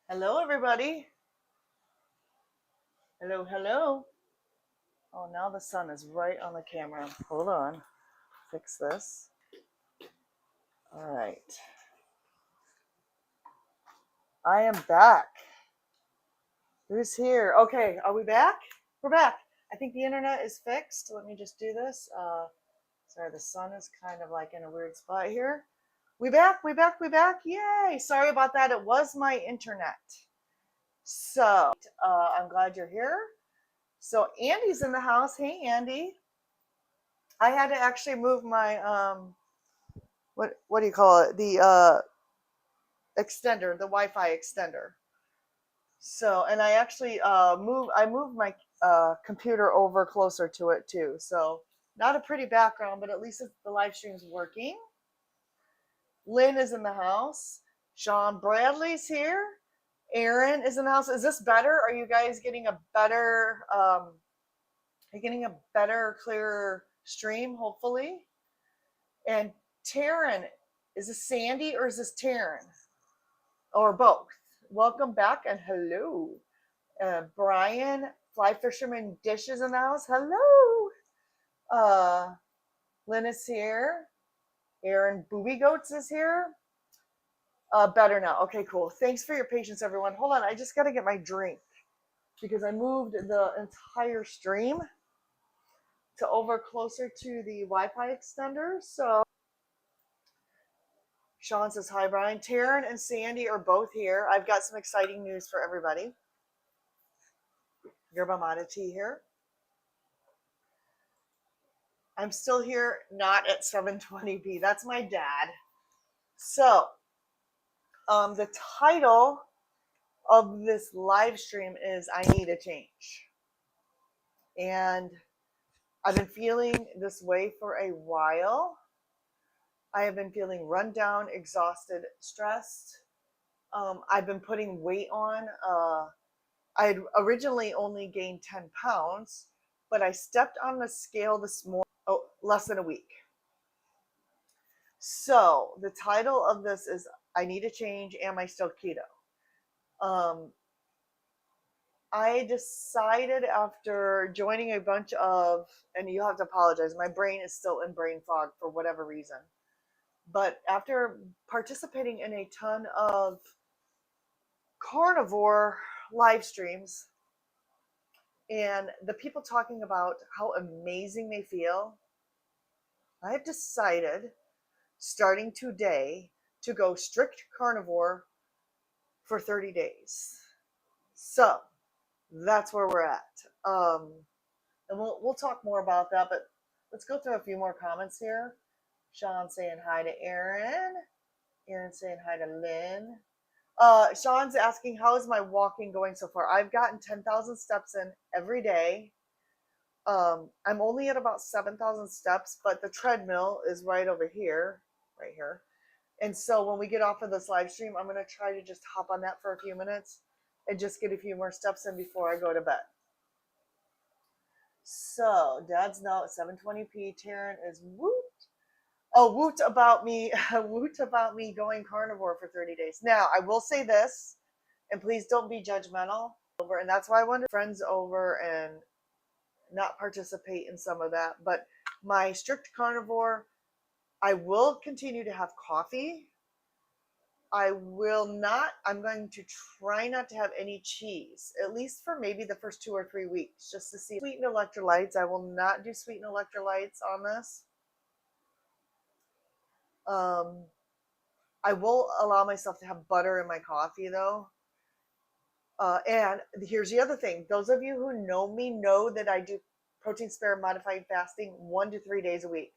Hello, everybody. Hello, hello. Oh, now the sun is right on the camera. Hold on. Fix this. All right. I am back. Who's here? Okay, are we back? We're back. I think the internet is fixed. Let me just do this. Sorry, the sun is kind of like in a weird spot here. We back, we back, we back. Yay. Sorry about that. It was my internet. So, I'm glad you're here. So, Andy's in the house. Hey, Andy. I had to actually move my what do you call it? The extender, the Wi-Fi extender. So, and I actually moved my computer over closer to it too. So, not a pretty background, but at least the live stream's working. Lynn is in the house. Sean Bradley's here. Aaron is in the house. Is this better? Are you guys getting a better clearer stream, hopefully? And Taryn, is this Sandy or is this Taryn? Or both? Welcome back and hello. Brian, Fly Fisherman Dishes in the house. Hello. Lynn is here. Aaron Booby Goats is here. Better now. Okay, cool. Thanks for your patience, everyone. Hold on. I just got to get my drink because I moved the entire stream to over closer to the Wi-Fi extender. So Sean says hi, Brian. Taryn and Sandy are both here. I've got some exciting news for everybody. Yerba mate tea here. I'm still here, not at 720p. That's my dad. So, the title of this live stream is I Need a Change. And I've been feeling this way for a while. I have been feeling run down, exhausted, stressed. I've been putting weight on. I had originally only gained 10 pounds, but I stepped on the scale this morning, less than a week. So the title of this is I Need a Change. Am I Still Keto? I decided after joining a bunch of, and you have to apologize, my brain is still in brain fog for whatever reason. But after participating in a ton of carnivore live streams and the people talking about how amazing they feel, I have decided starting today to go strict carnivore for 30 days. So that's where we're at. And we'll talk more about that, but let's go through a few more comments here. Sean saying hi to Aaron. Aaron saying hi to Lynn. Sean's asking, how is my walking going so far? I've gotten 10,000 steps in every day. I'm only at about 7,000 steps, but the treadmill is right over here, right here. And so when we get off of this live stream, I'm going to try to just hop on that for a few minutes and just get a few more steps in before I go to bed. So Dad's now at 720p. Taryn is woot. Oh, woot about me going carnivore for 30 days. Now, I will say this, and please don't be judgmental. And that's why I wanted friends over and not participate in some of that. But my strict carnivore, I will continue to have coffee. I'm going to try not to have any cheese, at least for maybe the first 2 or 3 weeks, just to see. Sweetened electrolytes. I will not do sweetened electrolytes on this. I will allow myself to have butter in my coffee though. And here's the other thing. Those of you who know me know that I do protein sparing modified fasting 1 to 3 days a week.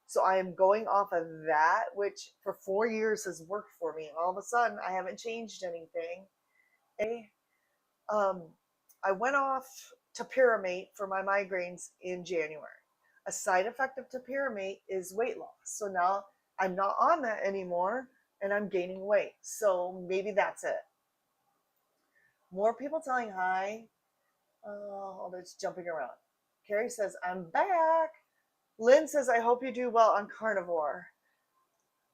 So I am going off of that, which for 4 years has worked for me. All of a sudden, I haven't changed anything. I went off topiramate for my migraines in January. A side effect of topiramate is weight loss. So now I'm not on that anymore, and I'm gaining weight. So maybe that's it. More people telling hi. Oh, it's jumping around. Carrie says, I'm back. Lynn says, I hope you do well on carnivore.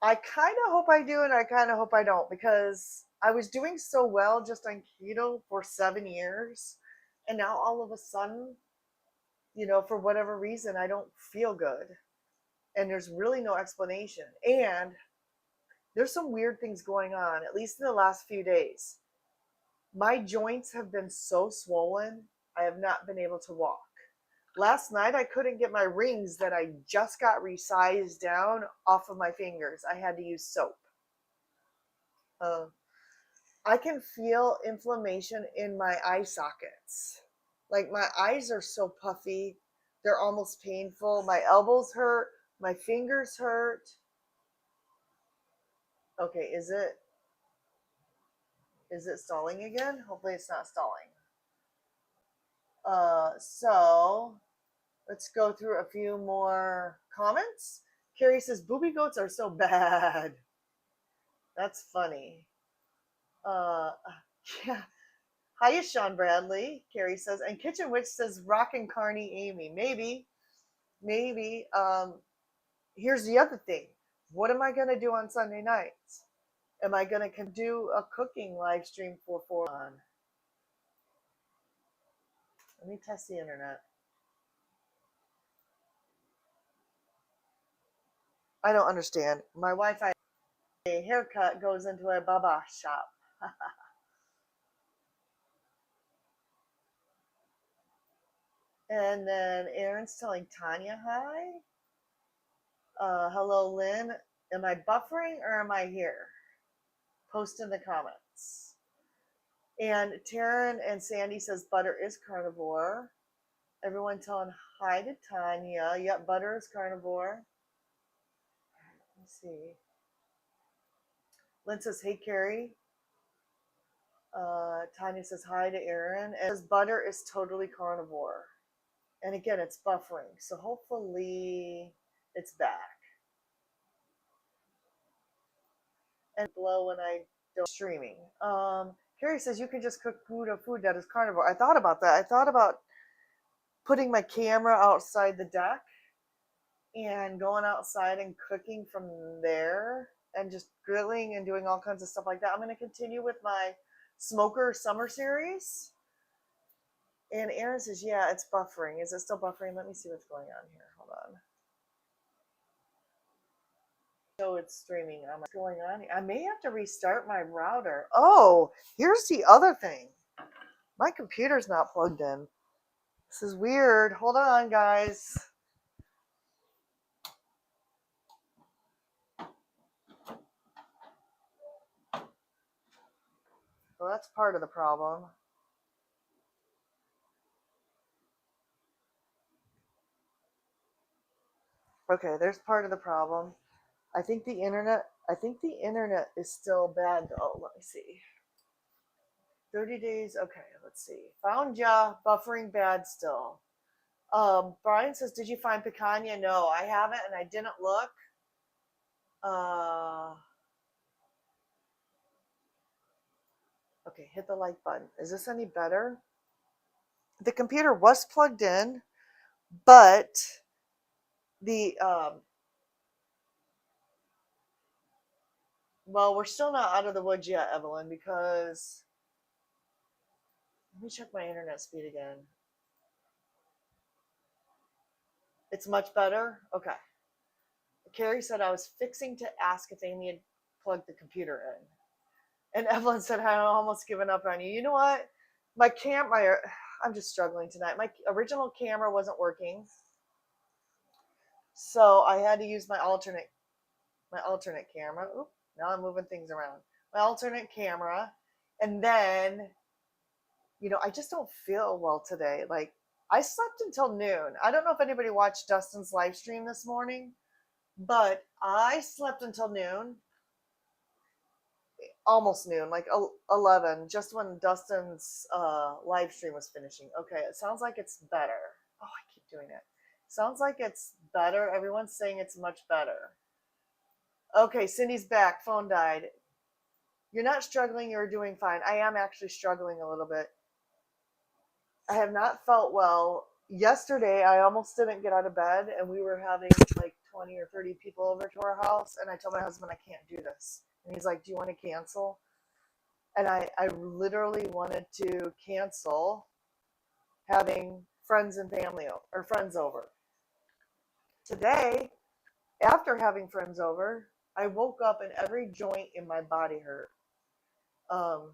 I kind of hope I do, and I kind of hope I don't, because I was doing so well just on keto for 7 years. And now all of a sudden, for whatever reason, I don't feel good. And there's really no explanation. And there's some weird things going on, at least in the last few days. My joints have been so swollen, I have not been able to walk. Last night, I couldn't get my rings that I just got resized down off of my fingers. I had to use soap. I can feel inflammation in my eye sockets. Like my eyes are so puffy, they're almost painful. My elbows hurt, my fingers hurt. Okay, is it stalling again? Hopefully it's not stalling. So let's go through a few more comments. Carrie says booby goats are so bad. That's funny. Yeah. Hiya, Sean Bradley. Carrie says, and Kitchen Witch says Rockin Amy. Maybe. Here's the other thing. What am I gonna do on Sunday nights? Am I gonna do a cooking live stream for 4 on? Let me test the internet. I don't understand. My Wi-Fi haircut goes into a baba shop. And then Aaron's telling Tanya hi. Hello, Lynn. Am I buffering or am I here? Post in the comments. And Taryn and Sandy says butter is carnivore. Everyone telling hi to Tanya. Yep, butter is carnivore. Let's see. Lynn says, hey, Carrie. Tanya says hi to Aaron. And says butter is totally carnivore. And again, it's buffering. So hopefully it's back. And blow when I don't streaming. Carrie says you can just cook food that is carnivore. I thought about that. I thought about putting my camera outside the deck and going outside and cooking from there and just grilling and doing all kinds of stuff like that. I'm going to continue with my smoker summer series. And Aaron says, yeah, it's buffering. Is it still buffering? Let me see what's going on here. Hold on. So it's streaming. What's going on? I may have to restart my router. Oh, here's the other thing. My computer's not plugged in. This is weird. Hold on, guys. Well, that's part of the problem. Okay, there's part of the problem. I think the internet is still bad. Oh, let me see. 30 days. Okay, let's see. Found ya. Buffering bad still. Brian says, did you find picanha? No, I haven't, and I didn't look. Okay, hit the like button. Is this any better? The computer was plugged in, but the well, we're still not out of the woods yet, Evelyn, because let me check my internet speed again. It's much better? Okay. Carrie said I was fixing to ask if Amy had plugged the computer in. And Evelyn said, I almost given up on you. You know what? I'm just struggling tonight. My original camera wasn't working. So I had to use my alternate camera. Oop, now I'm moving things around. My alternate camera. And then, I just don't feel well today. Like, I slept until noon. I don't know if anybody watched Dustin's live stream this morning, but I slept until noon. Almost noon, like 11, just when Dustin's live stream was finishing. Okay, it sounds like it's better. Oh, I keep doing it. Sounds like it's better. Everyone's saying it's much better. Okay, Cindy's back. Phone died. You're not struggling. You're doing fine. I am actually struggling a little bit. I have not felt well. Yesterday, I almost didn't get out of bed, and we were having like 20 or 30 people over to our house, and I told my husband I can't do this. And he's like, do you want to cancel? And I literally wanted to cancel having friends and family or friends over. Today, after having friends over, I woke up and every joint in my body hurt. Um,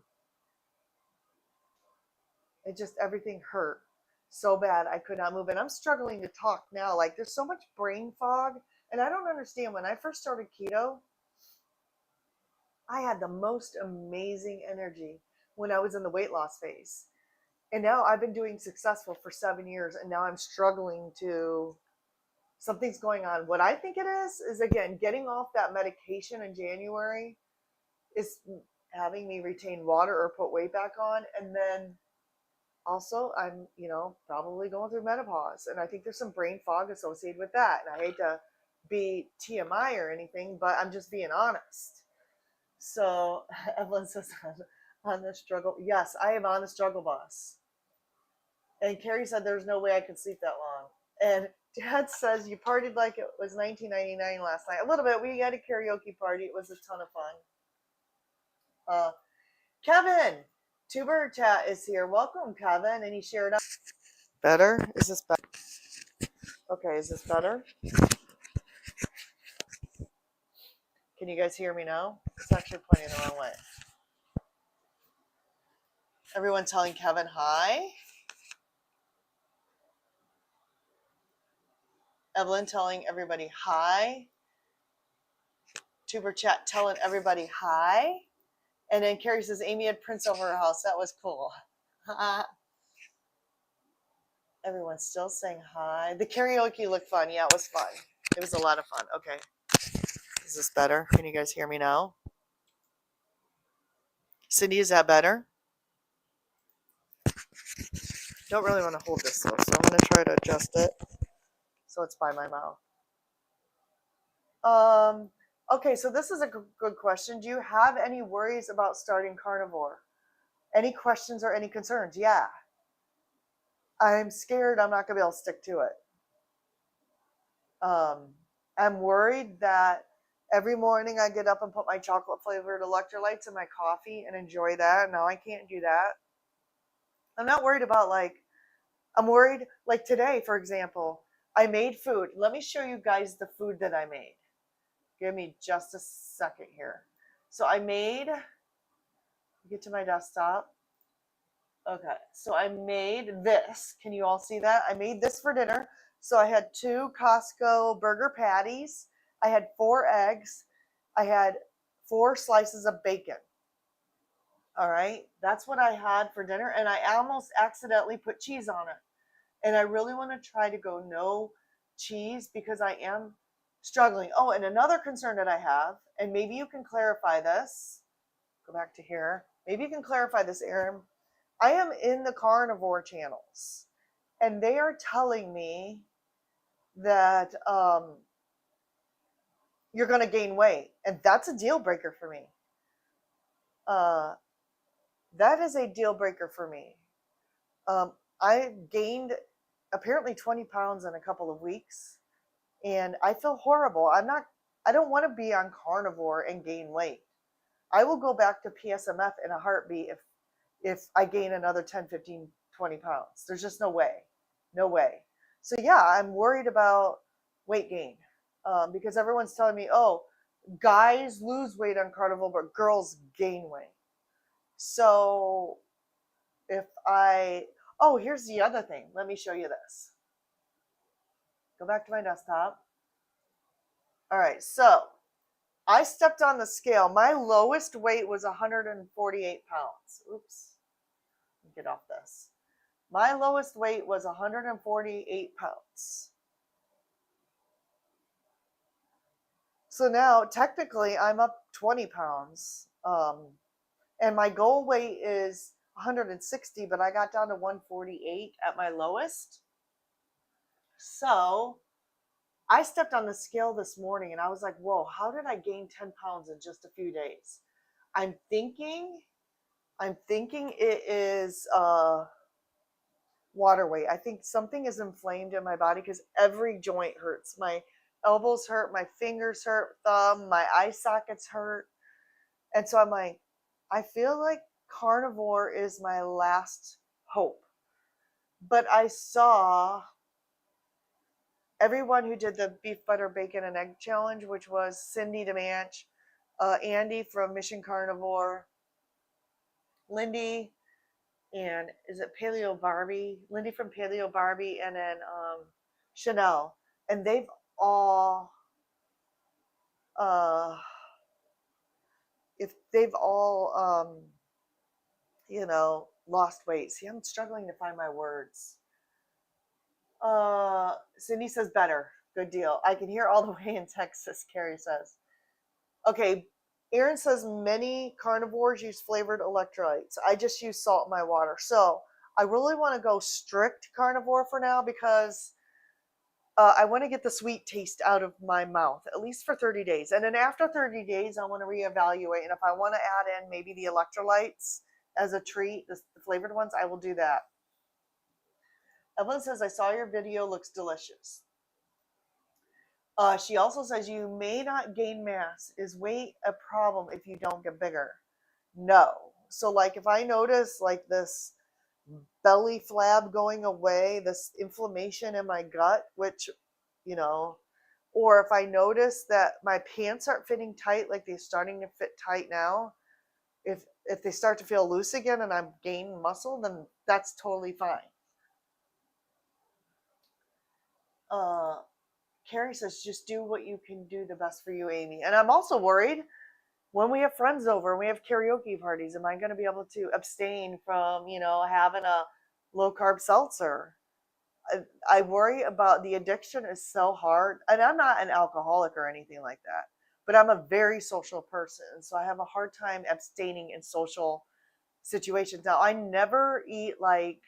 it just, everything hurt so bad I could not move. And I'm struggling to talk now. Like, there's so much brain fog. And I don't understand. When I first started keto, I had the most amazing energy when I was in the weight loss phase. And now I've been doing successful for 7 years, and now I'm struggling to, something's going on. What I think it is again, getting off that medication in January is having me retain water or put weight back on. And then also I'm, probably going through menopause. And I think there's some brain fog associated with that. And I hate to be TMI or anything, but I'm just being honest. So Evelyn says on the struggle. Yes, I am on the struggle bus. And Carrie said there's no way I could sleep that long. And Dad says you partied like it was 1999 last night. A little bit. We had a karaoke party. It was a ton of fun. Kevin, Tuber Chat is here. Welcome, Kevin. And he shared up. Better? Is this better? Okay, is this better? Can you guys hear me now? It's actually pointing the wrong way. Everyone telling Kevin hi. Evelyn telling everybody hi. Tuber Chat telling everybody hi. And then Carrie says Amy had Prince over her house. That was cool. Everyone's still saying hi. The karaoke looked fun. Yeah, it was fun. It was a lot of fun. Okay. Is this better? Can you guys hear me now? Cindy, is that better? Don't really want to hold this though, so I'm going to try to adjust it so it's by my mouth. Okay, so this is a good question. Do you have any worries about starting carnivore? Any questions or any concerns? Yeah. I'm scared I'm not going to be able to stick to it. I'm worried that every morning I get up and put my chocolate flavored electrolytes in my coffee and enjoy that. Now I can't do that. I'm not worried about I'm worried like today, for example, I made food. Let me show you guys the food that I made. Give me just a second here. So I made, get to my desktop. Okay, so I made this. Can you all see that? I made this for dinner. So I had 2 Costco burger patties. I had 4 eggs. I had 4 slices of bacon. All right, that's what I had for dinner. And I almost accidentally put cheese on it. And I really want to try to go no cheese because I am struggling. Oh, and another concern that I have, and maybe you can clarify this. Go back to here. Maybe you can clarify this, Aaron. I am in the carnivore channels, and they are telling me that you're going to gain weight, and that's a deal breaker for me. That is a deal breaker for me. I gained apparently 20 pounds in a couple of weeks, and I feel horrible. I don't want to be on carnivore and gain weight. I will go back to PSMF in a heartbeat if I gain another 10, 15, 20 pounds. There's just no way. No way. So yeah, I'm worried about weight gain because everyone's telling me, oh, guys lose weight on carnivore, but girls gain weight. So here's the other thing. Let me show you this. Go back to my desktop. All right, so I stepped on the scale. My lowest weight was 148 pounds. Oops. Get off this. My lowest weight was 148 pounds. So now, technically, I'm up 20 pounds. And my goal weight is 160, but I got down to 148 at my lowest. So I stepped on the scale this morning and I was like, whoa, how did I gain 10 pounds in just a few days? I'm thinking it is water weight. I think something is inflamed in my body because every joint hurts. My elbows hurt, my fingers hurt, thumb, my eye sockets hurt. And so I'm like, I feel like carnivore is my last hope. But I saw everyone who did the beef, butter, bacon, and egg challenge, which was Cindy DeManch, Andy from Mission Carnivore, Lindy, and is it Paleo Barbie? Lindy from Paleo Barbie, and then Chanel. And all, uh, if they've all, lost weight. See, I'm struggling to find my words. Cindy says better. Good deal. I can hear all the way in Texas, Carrie says. Okay, Aaron says many carnivores use flavored electrolytes. I just use salt in my water. So I really want to go strict carnivore for now because I want to get the sweet taste out of my mouth, at least for 30 days. And then after 30 days, I want to reevaluate. And if I want to add in maybe the electrolytes as a treat, the flavored ones, I will do that. Evelyn says, I saw your video, looks delicious. She also says you may not gain mass. Is weight a problem if you don't get bigger? No. So like if I notice like this belly flab going away, this inflammation in my gut, which, or if I notice that my pants aren't fitting tight, like they're starting to fit tight now, if they start to feel loose again and I'm gaining muscle, then that's totally fine. Carrie says, just do what you can do the best for you, Amy. And I'm also worried when we have friends over and we have karaoke parties, am I going to be able to abstain from, having a low carb seltzer? I worry about the addiction is so hard. And I'm not an alcoholic or anything like that, but I'm a very social person. So I have a hard time abstaining in social situations. Now, I never eat like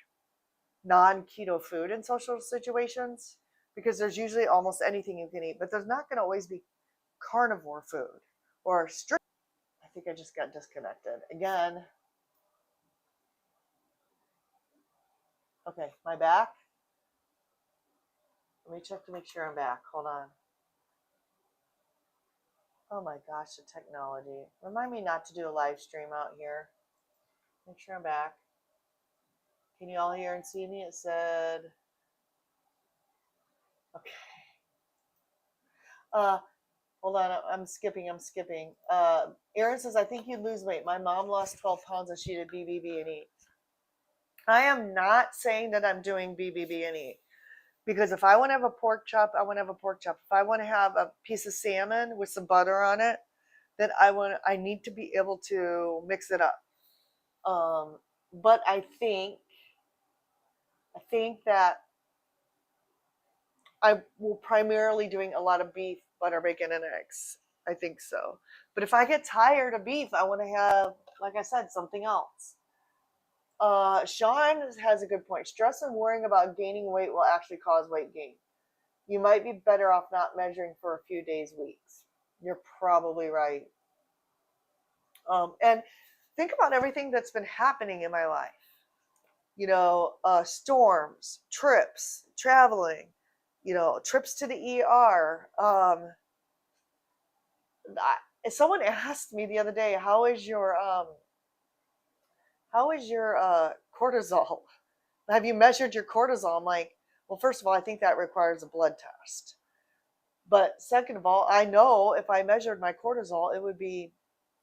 non-keto food in social situations because there's usually almost anything you can eat, but there's not going to always be carnivore food or strict. I think I just got disconnected again. Okay, my back. Let me check to make sure I'm back. Hold on. Oh my gosh, the technology. Remind me not to do a live stream out here. Make sure I'm back. Can you all hear and see me? It said, okay. Hold on, I'm skipping. Aaron says, I think you'd lose weight. My mom lost 12 pounds and she did BBB&E. I am not saying that I'm doing BBB&E because if I want to have a pork chop, I want to have a pork chop. If I want to have a piece of salmon with some butter on it, then I need to be able to mix it up. But I think that I will primarily doing a lot of beef, butter, bacon, and eggs. I think so. But if I get tired of beef, I want to have, like I said, something else. Sean has a good point. Stress and worrying about gaining weight will actually cause weight gain. You might be better off not measuring for a few days, weeks. You're probably right. And think about everything that's been happening in my life. Storms, trips, traveling, trips to the ER. Someone asked me the other day, how is your cortisol? Have you measured your cortisol? I'm like, well, first of all, I think that requires a blood test. But second of all, I know if I measured my cortisol, it would be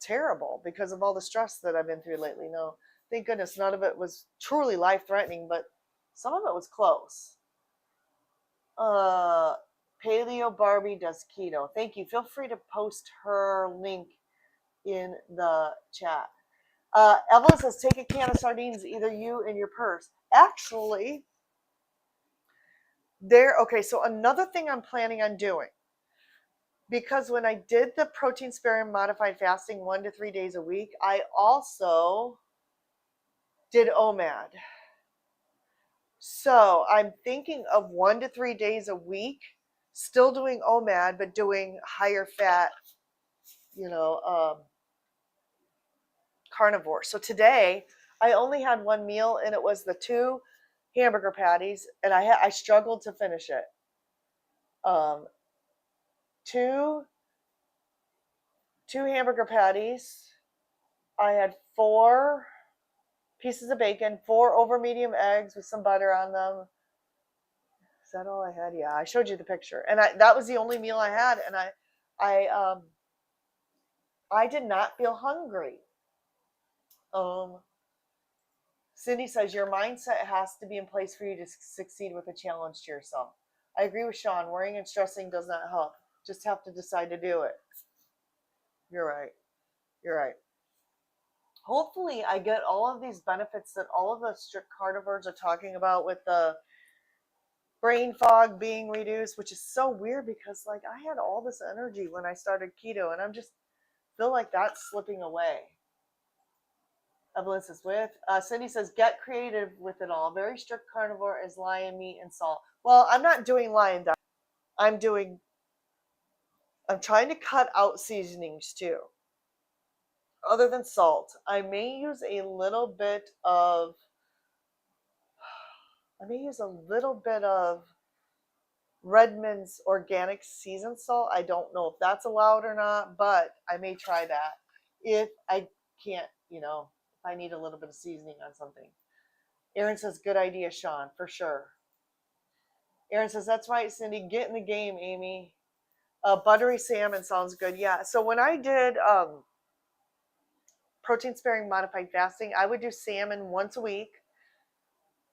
terrible because of all the stress that I've been through lately. No, thank goodness none of it was truly life-threatening, but some of it was close. Paleo Barbie does keto. Thank you. Feel free to post her link in the chat. Evelyn says, take a can of sardines, either you in your purse. Actually, okay, so another thing I'm planning on doing, because when I did the protein sparing modified fasting 1 to 3 days a week, I also did OMAD. So I'm thinking of 1 to 3 days a week, still doing OMAD, but doing higher fat, carnivore. So today I only had one meal and it was the 2 hamburger patties and I struggled to finish it. 2 hamburger patties. I had 4 pieces of bacon, 4 over medium eggs with some butter on them. Is that all I had? Yeah, I showed you the picture, and that was the only meal I had, and I did not feel hungry. Cindy says your mindset has to be in place for you to succeed with a challenge to yourself. I agree with Sean. Worrying and stressing does not help. Just have to decide to do it. You're right. You're right. Hopefully, I get all of these benefits that all of the strict carnivores are talking about, with the brain fog being reduced, which is so weird because like I had all this energy when I started keto, and I'm just feel like that's slipping away. Evelyn says, Cindy says, get creative with it all. Very strict carnivore is lion meat and salt. Well, I'm not doing lion diet. I'm trying to cut out seasonings too. Other than salt, I may use a little bit of Redmond's organic seasoned salt. I don't know if that's allowed or not, but I may try that if I can't, if I need a little bit of seasoning on something. Aaron says, good idea, Sean, for sure. Aaron says, that's right, Cindy. Get in the game, Amy. Buttery salmon sounds good. Yeah. So when I did protein sparing modified fasting, I would do salmon once a week,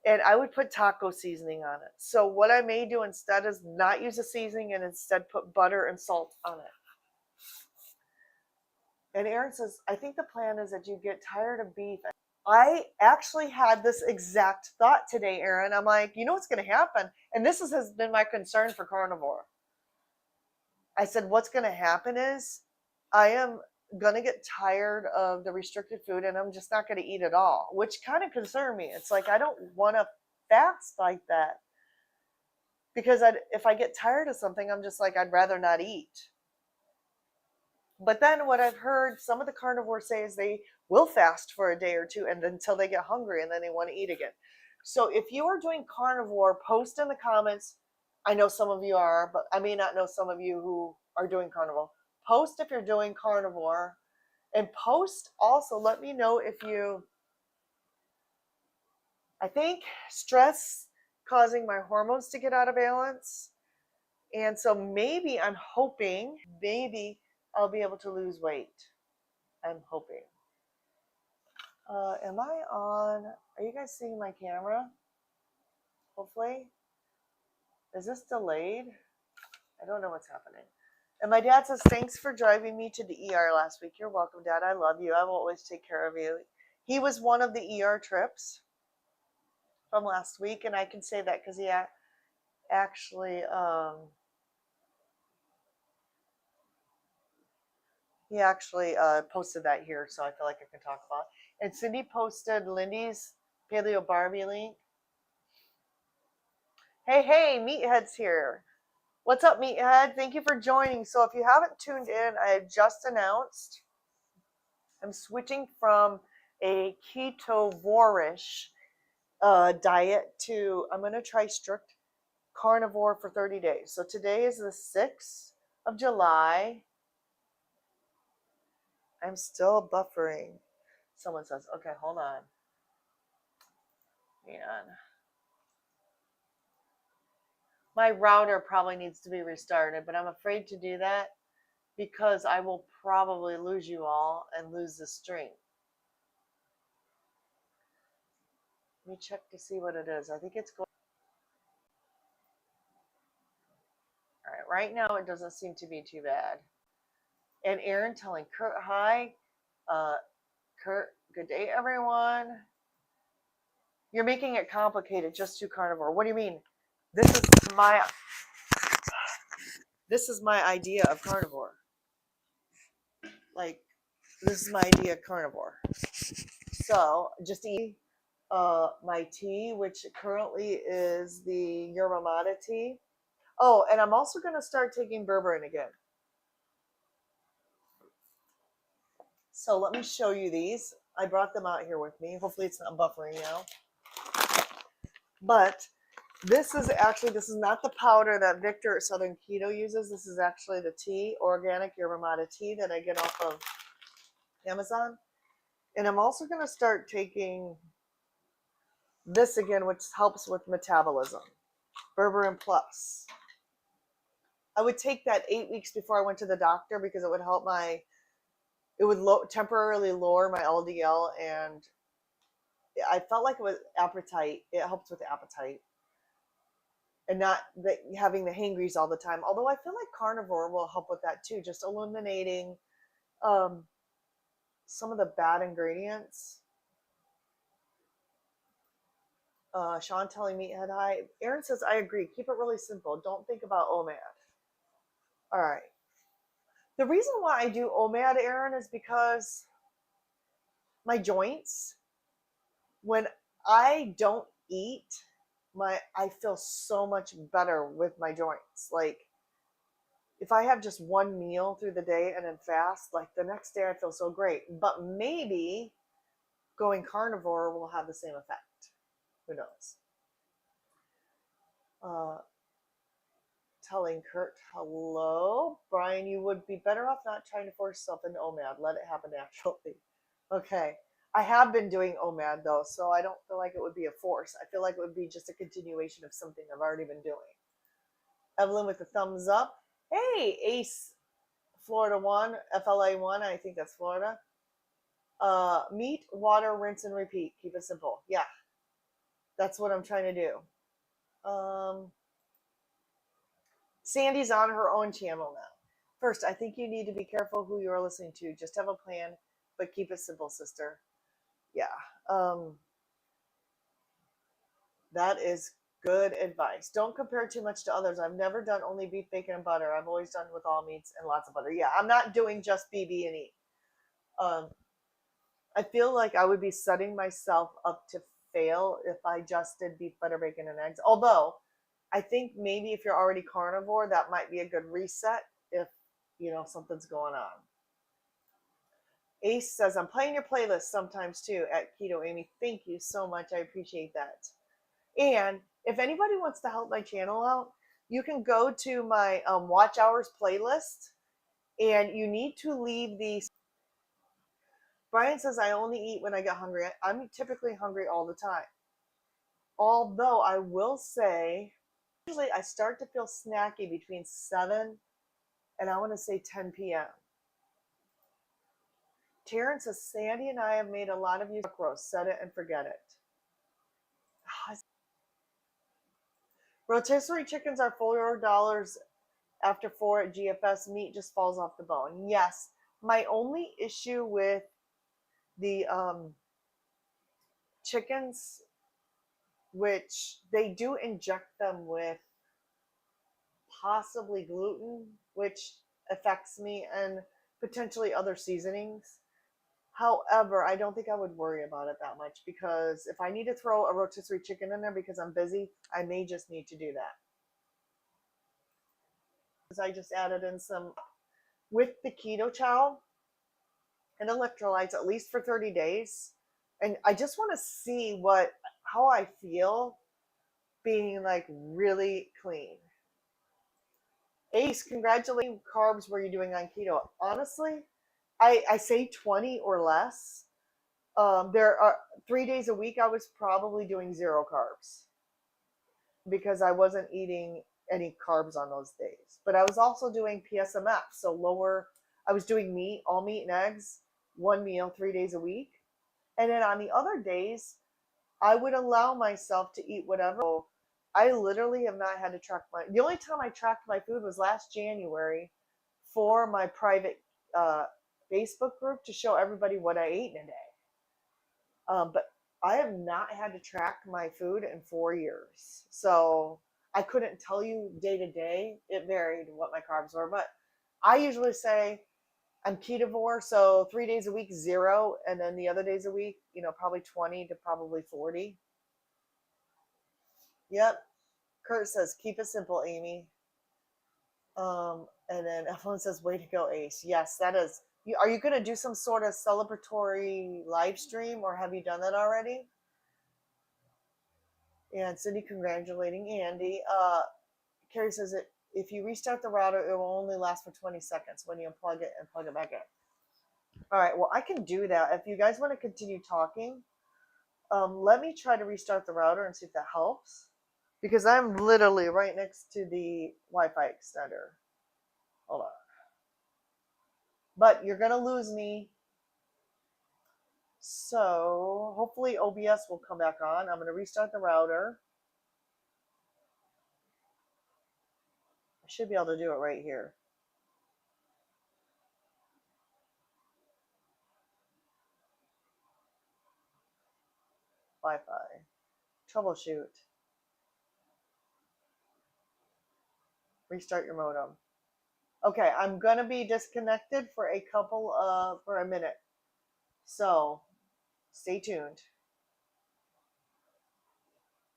and I would put taco seasoning on it. So what I may do instead is not use a seasoning and instead put butter and salt on it. And Aaron says, I think the plan is that you get tired of beef. I actually had this exact thought today, Aaron. I'm like, you know what's going to happen? And this has been my concern for carnivore. I said, what's going to happen is I am going to get tired of the restricted food, and I'm just not going to eat at all, which kind of concerned me. It's like, I don't want to fast like that, because if I get tired of something, I'm just like, I'd rather not eat. But then what I've heard some of the carnivores say is they will fast for a day or two and until they get hungry, and then they want to eat again. So if you are doing carnivore, post in the comments. I know some of you are, but I may not know some of you who are doing carnivore. Post if you're doing carnivore, and post also, let me know if I think stress causing my hormones to get out of balance. And so maybe I'm hoping, maybe I'll be able to lose weight. I'm hoping. Am I on? Are you guys seeing my camera? Hopefully. Is this delayed? I don't know what's happening. And my dad says, thanks for driving me to the ER last week. You're welcome, Dad. I love you. I will always take care of you. He was one of the ER trips from last week, and I can say that because he actually posted that here, so I feel like I can talk about it. And Cindy posted Lindy's Paleo Barbie link. Hey, Meathead's here. What's up, Meathead? Thank you for joining. So if you haven't tuned in, I have just announced I'm switching from a ketovore-ish diet to, I'm going to try strict carnivore for 30 days. So today is the 6th of July. I'm still buffering. Someone says, okay, hold on. Man. My router probably needs to be restarted, but I'm afraid to do that because I will probably lose you all and lose the stream. Let me check to see what it is. I think it's going. All right, right now it doesn't seem to be too bad. And Aaron telling Kurt, hi. Kurt, good day, everyone. You're making it complicated just to carnivore. What do you mean? This is my idea of carnivore. Like, this is my idea of carnivore. So just eat my tea, which currently is the yerba mate tea. Oh, and I'm also going to start taking berberine again. So let me show you these. I brought them out here with me. Hopefully it's not buffering now. But this is not the powder that Victor at Southern Keto uses. This is actually the tea, organic yerba mate tea that I get off of Amazon. And I'm also going to start taking This again, which helps with metabolism. Berberine Plus. I would take that 8 weeks before I went to the doctor because it would help it would temporarily lower my LDL, and I felt like it was appetite. It helped with appetite and not having the hangries all the time. Although I feel like carnivore will help with that too, just eliminating some of the bad ingredients. Sean telling me, head high. Aaron says, I agree. Keep it really simple. Don't think about OMAD. All right. The reason why I do OMAD, Aaron, is because my joints, when I don't eat, I feel so much better with my joints. Like if I have just one meal through the day and then fast, like the next day I feel so great. But maybe going carnivore will have the same effect. Who knows? Telling Kurt, hello. Brian, you would be better off not trying to force yourself into OMAD. Let it happen naturally. Okay. I have been doing OMAD though, so I don't feel like it would be a force. I feel like it would be just a continuation of something I've already been doing. Evelyn with the thumbs up. Hey, Ace, Florida 1, FLA 1, I think that's Florida. Meat, water, rinse, and repeat. Keep it simple. Yeah, that's what I'm trying to do. Sandy's on her own channel now. First, I think you need to be careful who you are listening to. Just have a plan, but keep it simple, sister. Yeah. That is good advice. Don't compare too much to others. I've never done only beef, bacon, and butter. I've always done with all meats and lots of butter. Yeah, I'm not doing just BB and E. I feel like I would be setting myself up to fail if I just did beef, butter, bacon, and eggs. Although, I think maybe if you're already carnivore, that might be a good reset if, something's going on. Ace says, I'm playing your playlist sometimes too at Keto Amy. Thank you so much. I appreciate that. And if anybody wants to help my channel out, you can go to my Watch Hours playlist, and you need to leave these. Brian says, I only eat when I get hungry. I'm typically hungry all the time. Although I will say, usually I start to feel snacky between 7 and I want to say 10 p.m. Terrence says, Sandy and I have made a lot of you roast. Set it and forget it. Rotisserie chickens are $4 after 4 at GFS. Meat just falls off the bone. Yes. My only issue with the chickens, which they do inject them with possibly gluten, which affects me, and potentially other seasonings. However, I don't think I would worry about it that much, because if I need to throw a rotisserie chicken in there because I'm busy, I may just need to do that. I just added in some with the keto chow and electrolytes, at least for 30 days. And I just want to see how I feel being like really clean. Ace, congratulating carbs were you doing on keto? Honestly, I say 20 or less. There are 3 days a week I was probably doing 0 carbs because I wasn't eating any carbs on those days. But I was also doing PSMF, so lower. I was doing meat, all meat and eggs, 1 meal, 3 days a week. And then on the other days, I would allow myself to eat whatever. So I literally have not had to track the only time I tracked my food was last January for my private Facebook group to show everybody what I ate in a day. But I have not had to track my food in 4 years. So I couldn't tell you day to day. It varied what my carbs were. But I usually say I'm ketovore, so 3 days a week, 0. And then the other days a week, probably 20 to probably 40. Yep. Kurt says, keep it simple, Amy. And then everyone says, way to go, Ace. Yes, that is. Are you going to do some sort of celebratory live stream, or have you done that already? And Cindy congratulating Andy. Carrie says, if you restart the router, it will only last for 20 seconds when you unplug it and plug it back in. All right, well, I can do that. If you guys want to continue talking, Let me try to restart the router and see if that helps. Because I'm literally right next to the Wi-Fi extender. Hold on. But you're going to lose me. So hopefully OBS will come back on. I'm going to restart the router. I should be able to do it right here. Wi-Fi. Troubleshoot. Restart your modem. Okay, I'm going to be disconnected for a minute. So stay tuned.